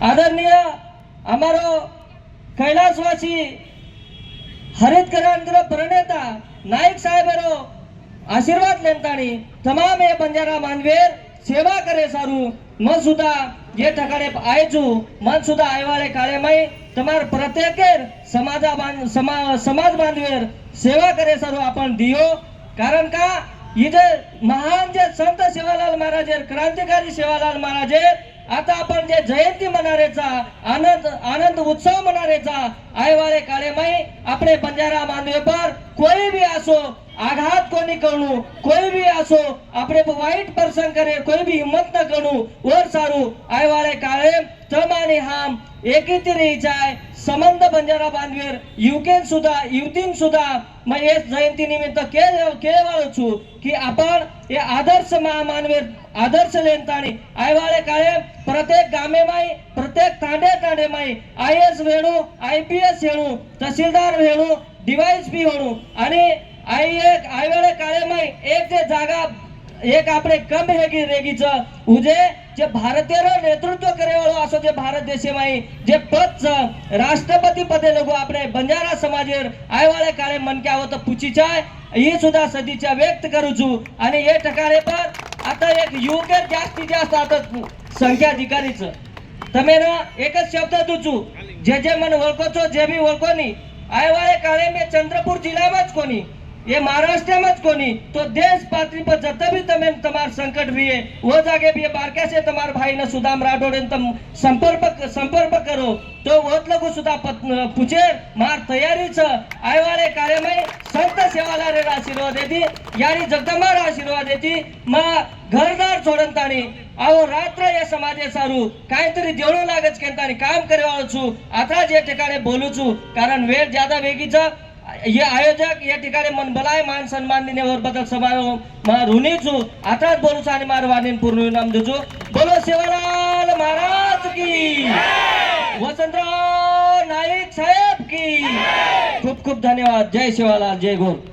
आदरणीय અમારો કૈલાસવાસી હરિતકરાંદ્ર પ્રણેતા નાયક સાહેબરો આશીર્વાદ લેતાણી તમામ એ બંજારા માનવેર સેવા કરે સારું મન સુધા જે ઠકાડે આયજુ મન સુધા આયવાળે કાળેમય તમાર પ્રત્યેકેર समाज बांधवेर सेवा करे सारू आपण दियो कारण का इथे महान जे संत सेवालाल महाराज क्रांतिकारी सेवालाल महाराज आता आपण जे जयंती मनारेचा आनंद उत्सव मनारेचा आयवाळे काळेमय आपले बंजारा मानवे पर कोई भी आसो आघात कोणी करू कोई भी आसो आपले वाईट प्रसंग करे कोई भी हिम्मत न करू वर सारू आयवाळे काळे तमाने हाम एकीती रही जाय संबंध बंजारा बांधवेर युवतीन सुद्धा मैं इस जयंती निमित्त केवाळो छु की आपण हे आदर्श मानवेर आदर्श लेनताणी आयवाळे काळे प्रत्येक गामे माई प्रत्येक तांडे माई आयएस वेणू आयपीएस हेणू तहसीलदार हेणू डीवायएसपी हेणू आणि आयवाळे काळे माई एक जे जागा एक आपले कम रेगीच उजे जे भारतीय नेतृत्व करेवाळो असो जे भारत देशमाई जे पद राष्ट्रपती पदे लगो आपले बंजारा समाजेर आयवाळे काळे मन के आवत पुचीचाय ही सुद्धा सदिच्छा व्यक्त करू छु आणि हे ठिकाणी पण आता एक युवकेर जास्तीत जास्त आता संख्या अधिकारीच तमे ना एकच शब्द दूचू जे मन ओळखो छो जे भी ओळखो नी आयवाळे काळे में चंद्रपूर जिल्ला में कोनी ये महाराष्ट्र में कोनी तो देश पात्री पर जत भी तमें तमार संकट रही है वो जागे भी बारके से तमार भाई न सुदाम राठौड़ तम संपर्क करो तो वो लोग सुधा पूछे मार तैयारी छ आयवाळे काळे में संत सेवालाल आशीर्वाद देती यारी जगदंबार आशीर्वाद देती मा घरदार सोडन ताणी आवो रात्र या समाजे सारू काहीतरी देवळो लागच केंताणी काम करेवाळो छु आता जे ठिकाणी बोलू छु कारण वेळ ज्यादा वेगीचा ये आयोजक या ठिकाणी मन बलाय मान सन्मान दिनेवर बदल समारोह ऋणी छु आताच बोलू आणि मार वाणीन पूर्ण नाम देजो बोलो सेवालाल महाराज की वसंतराव नाईक साहेब की खूप खूप धन्यवाद जय सेवालाल जय गोर